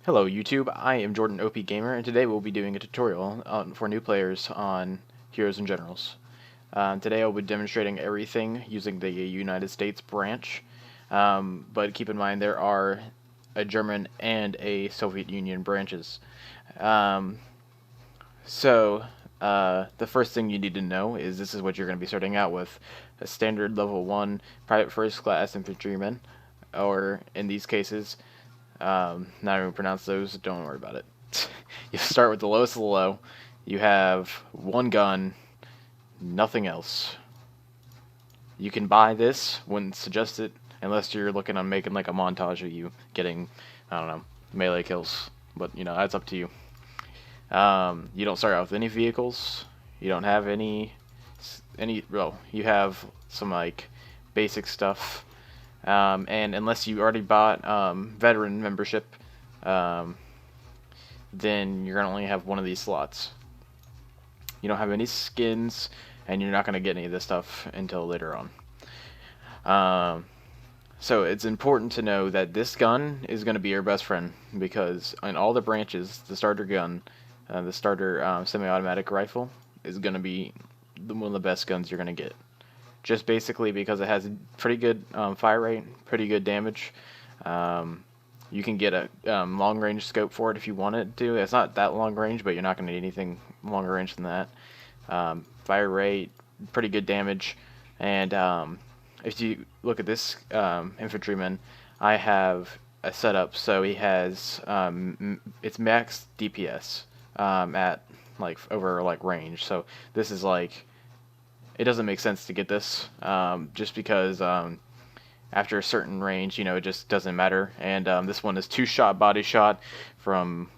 Hello YouTube, I am Jordan OP Gamer, and today we'll be doing a tutorial for new players on Heroes and Generals. Today I'll be demonstrating everything using the United States branch, but keep in mind there are a German and a Soviet Union branches. Um, the first thing you need to know is this is what you're going to be starting out with: a standard level 1 private first class infantryman, or in these cases, not even pronounce those. Don't worry about it. You start with the lowest of the low. You have one gun, nothing else. You can buy this. Wouldn't suggest it unless you're looking on making like a montage of you getting, I don't know, melee kills. But that's up to you. You don't start out with any vehicles. You don't have any. Well, you have some like basic stuff. And unless you already bought veteran membership, um, then you're going to only have one of these slots. You don't have any skins, and you're not going to get any of this stuff until later on. So it's important to know that this gun is going to be your best friend, because in all the branches, the starter gun, the starter semi-automatic rifle, is going to be one of the best guns you're going to get. Just basically because it has pretty good fire rate, pretty good damage. You can get a long range scope for it if you wanted to. It's not that long range, but you're not going to need anything longer range than that. Fire rate, pretty good damage, and if you look at this infantryman, I have a setup so he has it's max DPS at like over like range. So this is like, it doesn't make sense to get this just because after a certain range, it just doesn't matter. And this one is 2-shot body shot from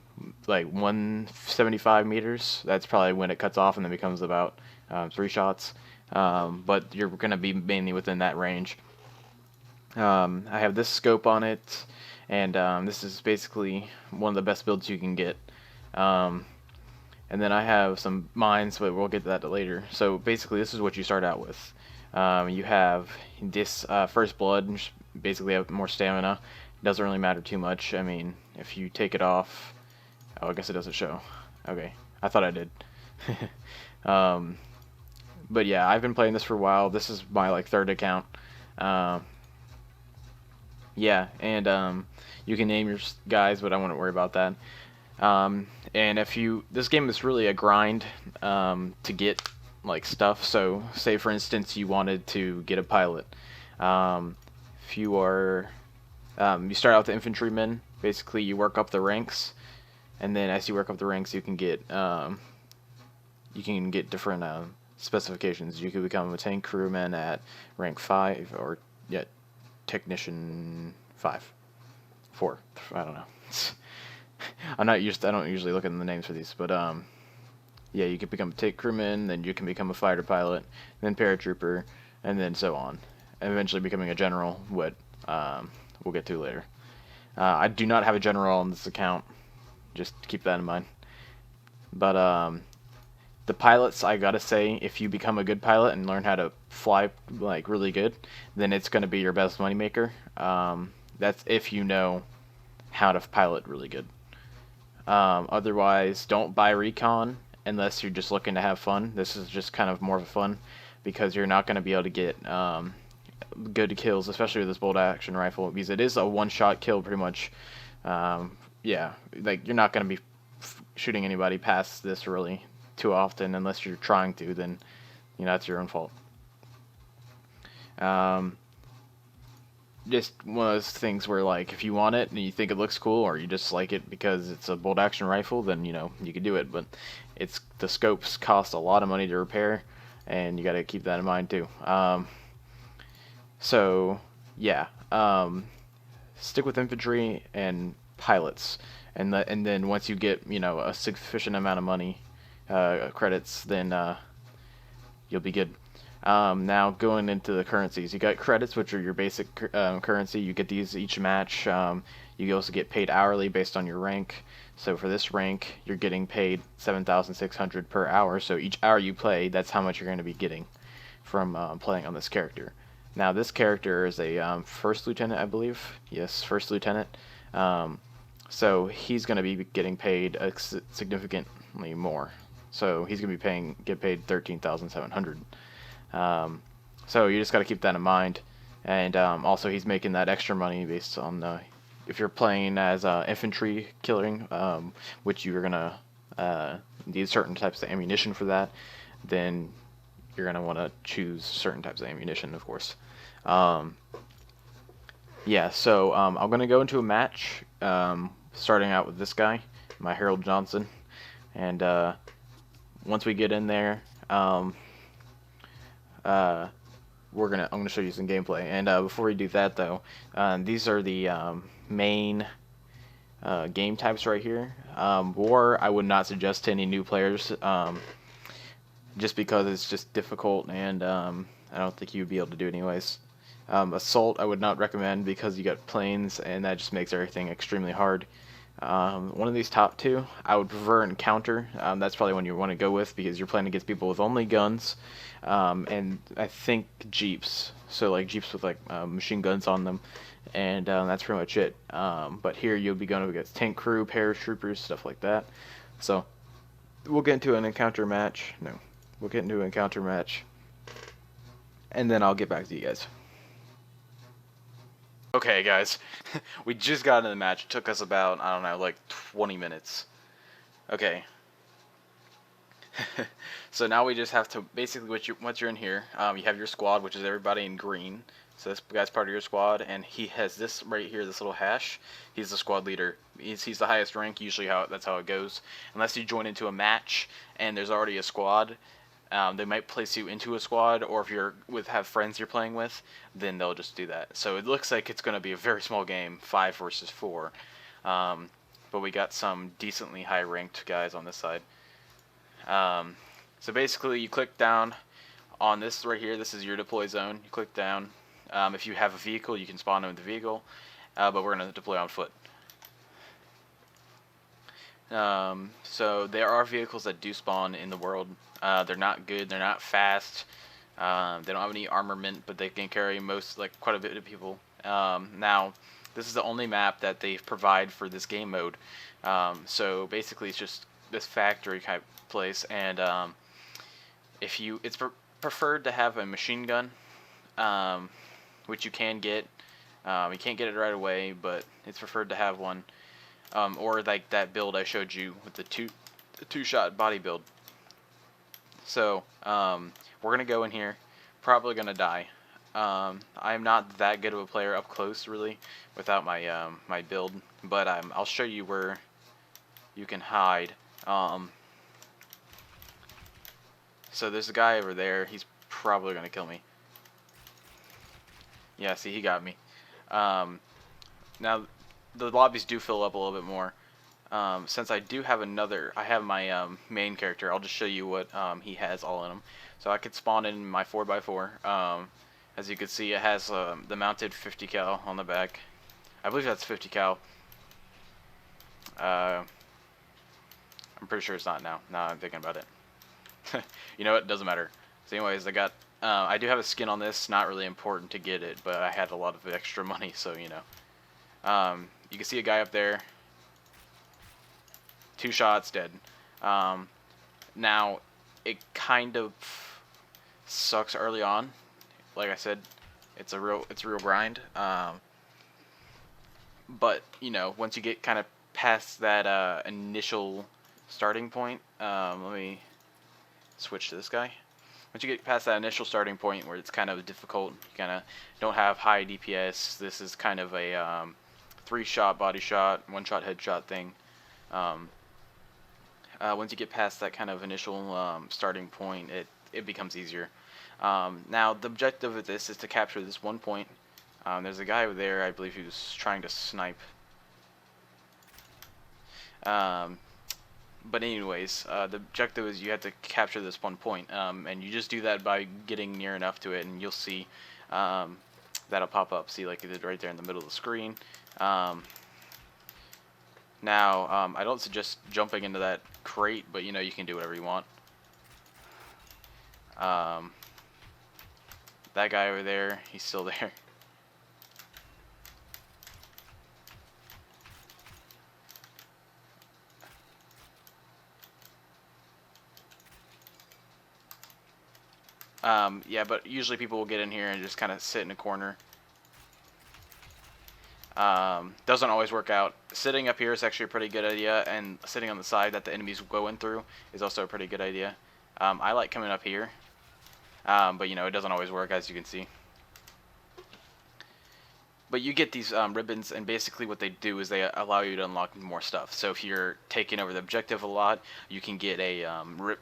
like 175 meters. That's probably when it cuts off and then becomes about 3 shots. But you're going to be mainly within that range. I have this scope on it, and this is basically one of the best builds you can get. And then I have some mines, but we'll get to that later. So basically, this is what you start out with. You have this First Blood, and basically have more stamina. It doesn't really matter too much. I mean, if you take it off... Oh, I guess it doesn't show. Okay, I thought I did. But yeah, I've been playing this for a while. This is my like third account. Yeah, and you can name your guys, but I wouldn't worry about that. And this game is really a grind to get like stuff. So say for instance you wanted to get a pilot. If you are, you start out with the infantryman. Basically, you work up the ranks, and then as you work up the ranks, you can get different specifications. You can become a tank crewman at rank 5, or technician 5, 4. I don't know. I don't usually look at the names for these, but yeah, you can become a tank crewman, then you can become a fighter pilot, then paratrooper, and then so on, and eventually becoming a general, what we'll get to later. I do not have a general on this account, just keep that in mind. But the pilots, I gotta say, if you become a good pilot and learn how to fly like really good, then it's gonna be your best moneymaker. That's if you know how to pilot really good. Otherwise, don't buy recon unless you're just looking to have fun. This is just kind of more of fun because you're not going to be able to get good kills, especially with this bolt action rifle, because it is a one-shot kill pretty much. Yeah, like you're not going to be shooting anybody past this really too often unless you're trying to. Then that's your own fault. Just one of those things where, like, if you want it and you think it looks cool, or you just like it because it's a bolt action rifle, then you can do it. But the scopes cost a lot of money to repair, and you got to keep that in mind too. So yeah, stick with infantry and pilots, and then once you get a sufficient amount of money, credits, then you'll be good. Now going into the currencies, you got credits, which are your basic currency. You get these each match. You also get paid hourly based on your rank. So for this rank, you're getting paid 7,600 per hour. So each hour you play, that's how much you're going to be getting from playing on this character. Now this character is a first lieutenant, I believe. Yes, first lieutenant. So he's going to be getting paid significantly more. So he's going to be get paid 13,700. So you just got to keep that in mind. And also, he's making that extra money based on if you're playing as infantry killing, which you're gonna need certain types of ammunition for that, then you're gonna want to choose certain types of ammunition, of course. Um, yeah, so I'm gonna go into a match, starting out with this guy, my Harold Johnson, and once we get in there, uh, I'm gonna show you some gameplay. And before we do that, though, these are the main game types right here. War, I would not suggest to any new players, just because it's just difficult, and I don't think you'd be able to do it anyways. Assault, I would not recommend because you got planes, and that just makes everything extremely hard. One of these top two, I would prefer Encounter. That's probably one you want to go with because you're playing against people with only guns, and I think Jeeps. So like Jeeps with like machine guns on them, and that's pretty much it. But here you'll be going against tank crew, paratroopers, stuff like that. So we'll get into an encounter match. No, we'll get into an encounter match, and then I'll get back to you guys. Okay, guys, we just got into the match. It took us about, I don't know, like 20 minutes. Okay. So now we just have to, basically, once you're in here, you have your squad, which is everybody in green. So this guy's part of your squad, and he has this right here, this little hash. He's the squad leader. He's the highest rank, usually that's how it goes. Unless you join into a match, and there's already a squad, they might place you into a squad, or if have friends you're playing with, then they'll just do that. So it looks like it's going to be a very small game, 5 versus 4. But we got some decently high-ranked guys on this side. So basically, you click down on this right here. This is your deploy zone. You click down. If you have a vehicle, you can spawn in with the vehicle, but we're going to deploy on foot. So there are vehicles that do spawn in the world. They're not good. They're not fast. They don't have any armament, but they can carry quite a bit of people. Now, this is the only map that they provide for this game mode. So basically, it's just this factory type place, and it's preferred to have a machine gun, which you can get. You can't get it right away, but it's preferred to have one. Or like that build I showed you with the two-shot body build. So we're gonna go in here, probably gonna die. I'm not that good of a player up close really without my my build, but I'll show you where you can hide. So there's a guy over there. He's probably gonna kill me. Yeah, see, he got me. Now the lobbies do fill up a little bit more. Since I do have I have my main character, I'll just show you what he has all in him. So I could spawn in my 4x4. As you can see, it has the mounted 50 cal on the back. I believe that's 50 cal. I'm pretty sure it's not now. Now I'm thinking about it. You know what? It doesn't matter. So anyways, I do have a skin on this. Not really important to get it, but I had a lot of extra money, so you know. You can see a guy up there. 2 shots, dead. Now, it kind of sucks early on. Like I said, it's a real grind. But you know, once you get kind of past that initial starting point, let me switch to this guy. Once you get past that initial starting point where it's kind of difficult, you kind of don't have high DPS. This is kind of a 3-shot body shot, 1-shot headshot thing. Once you get past that kind of initial starting point, it becomes easier. Now, the objective of this is to capture this one point. There's a guy over there, I believe he was trying to snipe. But anyways, the objective is you have to capture this one point, and you just do that by getting near enough to it, and you'll see that'll pop up. See, like it did right there in the middle of the screen. Now, I don't suggest jumping into that crate, but you know, you can do whatever you want. That guy over there, he's still there. Yeah, but usually people will get in here and just kind of sit in a corner. Doesn't always work out. Sitting up here is actually a pretty good idea, and sitting on the side that the enemies go in through is also a pretty good idea. I like coming up here, but you know, it doesn't always work, as you can see. But you get these ribbons, and basically what they do is they allow you to unlock more stuff. So if you're taking over the objective a lot, you can get a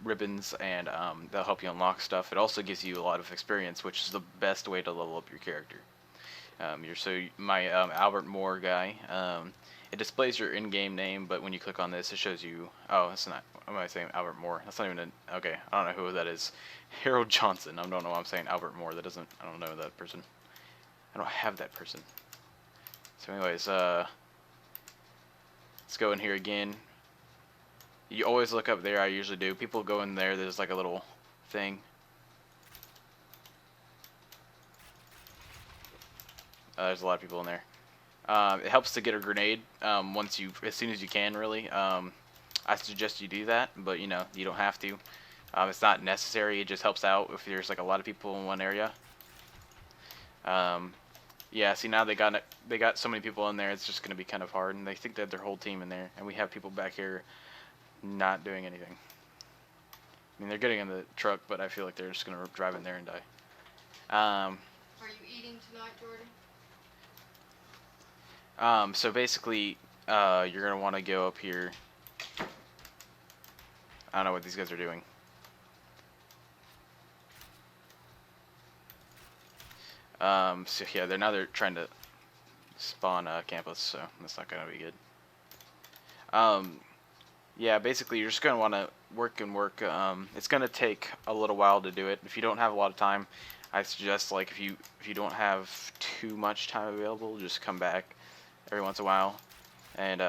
ribbons, and they'll help you unlock stuff. It also gives you a lot of experience, which is the best way to level up your character. My Albert Moore guy. It displays your in-game name, but when you click on this, it shows you. Oh, it's not. What am I saying? Albert Moore. That's not even okay. I don't know who that is. Harold Johnson. I don't know why I'm saying Albert Moore. That doesn't. I don't know that person. I don't have that person. So, anyways, let's go in here again. You always look up there. I usually do. People go in there. There's like a little thing. There's a lot of people in there. It helps to get a grenade as soon as you can, really. I suggest you do that, but you know, you don't have to. It's not necessary. It just helps out if there's like a lot of people in one area. Yeah, see, now they got so many people in there, it's just gonna be kind of hard, and they think that their whole team in there, and we have people back here not doing anything. I mean, they're getting in the truck, but I feel like they're just gonna drive in there and die. Are you eating tonight, Jordan? So basically, you're gonna want to go up here. I don't know what these guys are doing. So yeah, they're trying to spawn campus, so that's not gonna be good. Yeah, basically you're just gonna want to work and work. It's gonna take a little while to do it. If you don't have a lot of time, I suggest, like, if you don't have too much time available, just come back every once in a while and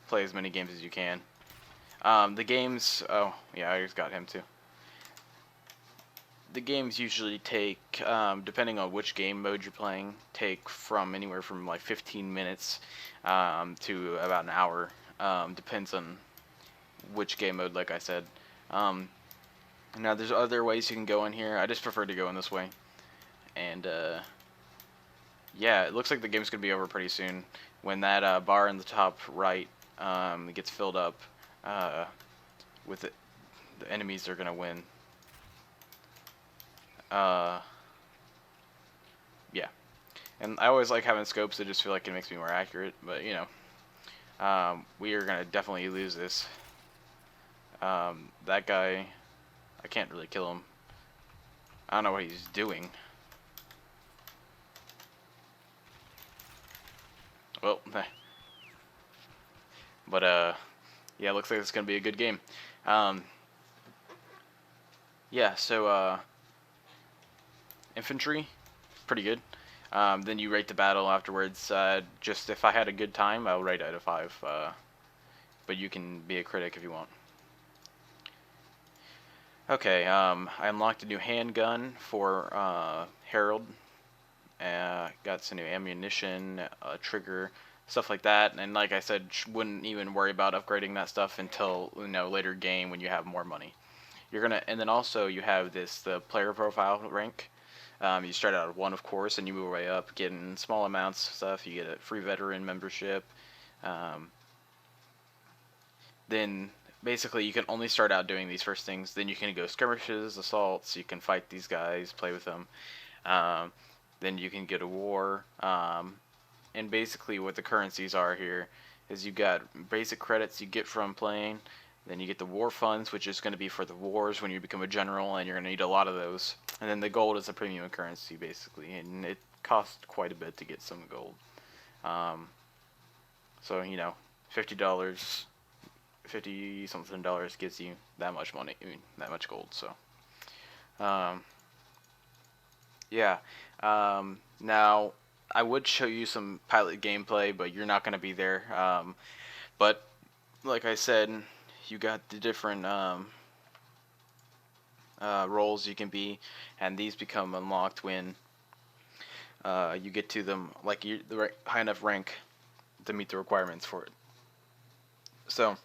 play as many games as you can. The games. Oh yeah, I just got him too. The games usually take, depending on which game mode you're playing, take from anywhere from like 15 minutes to about an hour. Depends on which game mode, like I said. Now, there's other ways you can go in here. I just prefer to go in this way. And, yeah, it looks like the game's going to be over pretty soon. When that bar in the top right gets filled up with it, the enemies are going to win. Yeah, and I always like having scopes. I just feel like it makes me more accurate, but you know, we are gonna definitely lose this. That guy, I can't really kill him. I don't know what he's doing. Well, but yeah, looks like it's gonna be a good game. Yeah, so infantry, pretty good. Then you rate the battle afterwards. Just if I had a good time, I'll rate out of 5. But you can be a critic if you want. Okay, I unlocked a new handgun for Harold. Got some new ammunition, trigger, stuff like that. And like I said, wouldn't even worry about upgrading that stuff until, you know, later game when you have more money. And then also you have the player profile rank. You start out at 1, of course, and you move your way up, getting small amounts of stuff. You get a free veteran membership. Then basically you can only start out doing these first things. Then you can go skirmishes, assaults. You can fight these guys, play with them. Then you can get a war. And basically what the currencies are here is you got basic credits you get from playing. Then you get the war funds, which is going to be for the wars when you become a general, and you're going to need a lot of those. And then the gold is a premium currency, basically, and it costs quite a bit to get some gold. So, you know, $50, 50-something dollars gets you that much money, I mean, that much gold, so. Yeah. Now, I would show you some pilot gameplay, but you're not going to be there. But, like I said, you got the different roles you can be, and these become unlocked when you get to them, like the high enough rank to meet the requirements for it. So,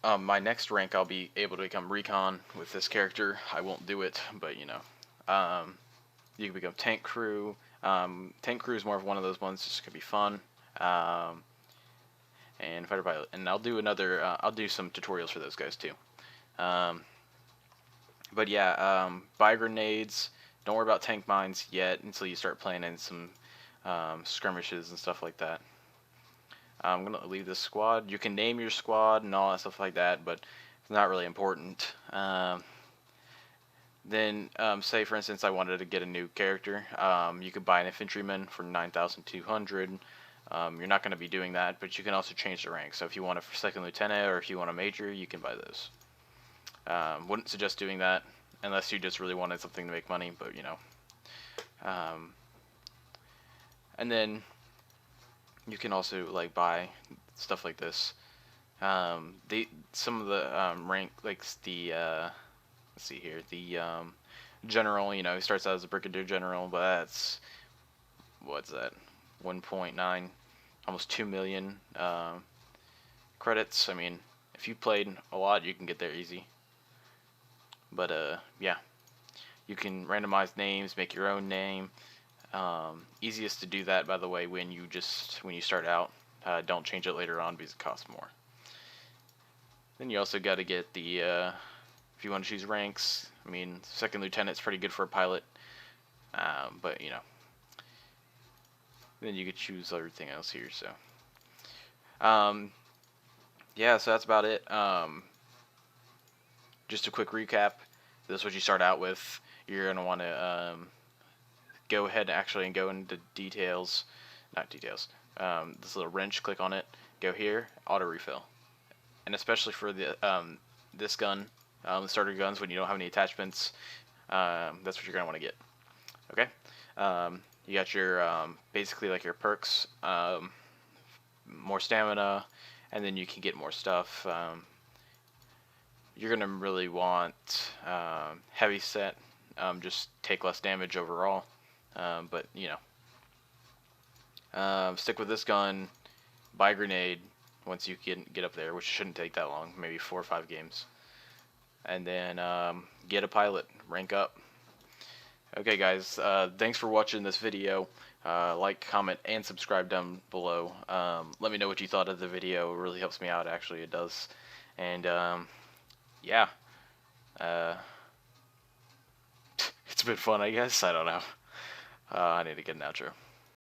my next rank, I'll be able to become recon with this character. I won't do it, but you know, You can become tank crew. Tank crew is more of one of those ones just gonna be fun. And fighter pilot, and I'll do another. I'll do some tutorials for those guys too. But yeah, buy grenades. Don't worry about tank mines yet until you start playing in some skirmishes and stuff like that. I'm gonna leave this squad. You can name your squad and all that stuff like that, but it's not really important. Then, say for instance, I wanted to get a new character. You could buy an infantryman for 9,200. You're not going to be doing that, but you can also change the rank. So if you want a second lieutenant or if you want a major, you can buy those. Wouldn't suggest doing that unless you just really wanted something to make money, but you know. And then you can also like buy stuff like this. Some of the rank, like the let's see here, the general, you know, he starts out as a brigadier general, but that's, what's that, 1.9, almost 2 million credits. I mean, if you played a lot, you can get there easy. But yeah, you can randomize names, make your own name. Easiest to do that, by the way, when you start out. Don't change it later on because it costs more. Then you also got to get the if you want to choose ranks. I mean, second lieutenant's pretty good for a pilot, but you know. Then you could choose everything else here. So, yeah, so that's about it. Just a quick recap. This is what you start out with. You're gonna want to go ahead and go into details, not details. This little wrench, click on it. Go here, auto refill, and especially for the this gun, the starter guns, when you don't have any attachments, that's what you're gonna want to get. Okay. You got your basically like your perks, more stamina, and then you can get more stuff. You're gonna really want heavy set, just take less damage overall, but you know, stick with this gun, buy a grenade once you get up there, which shouldn't take that long, maybe 4 or 5 games, and then get a pilot, rank up. Okay guys, thanks for watching this video. Like, comment, and subscribe down below. Let me know what you thought of the video. It really helps me out, actually, it does. And yeah, it's been fun, I guess. I don't know. I need to get an outro.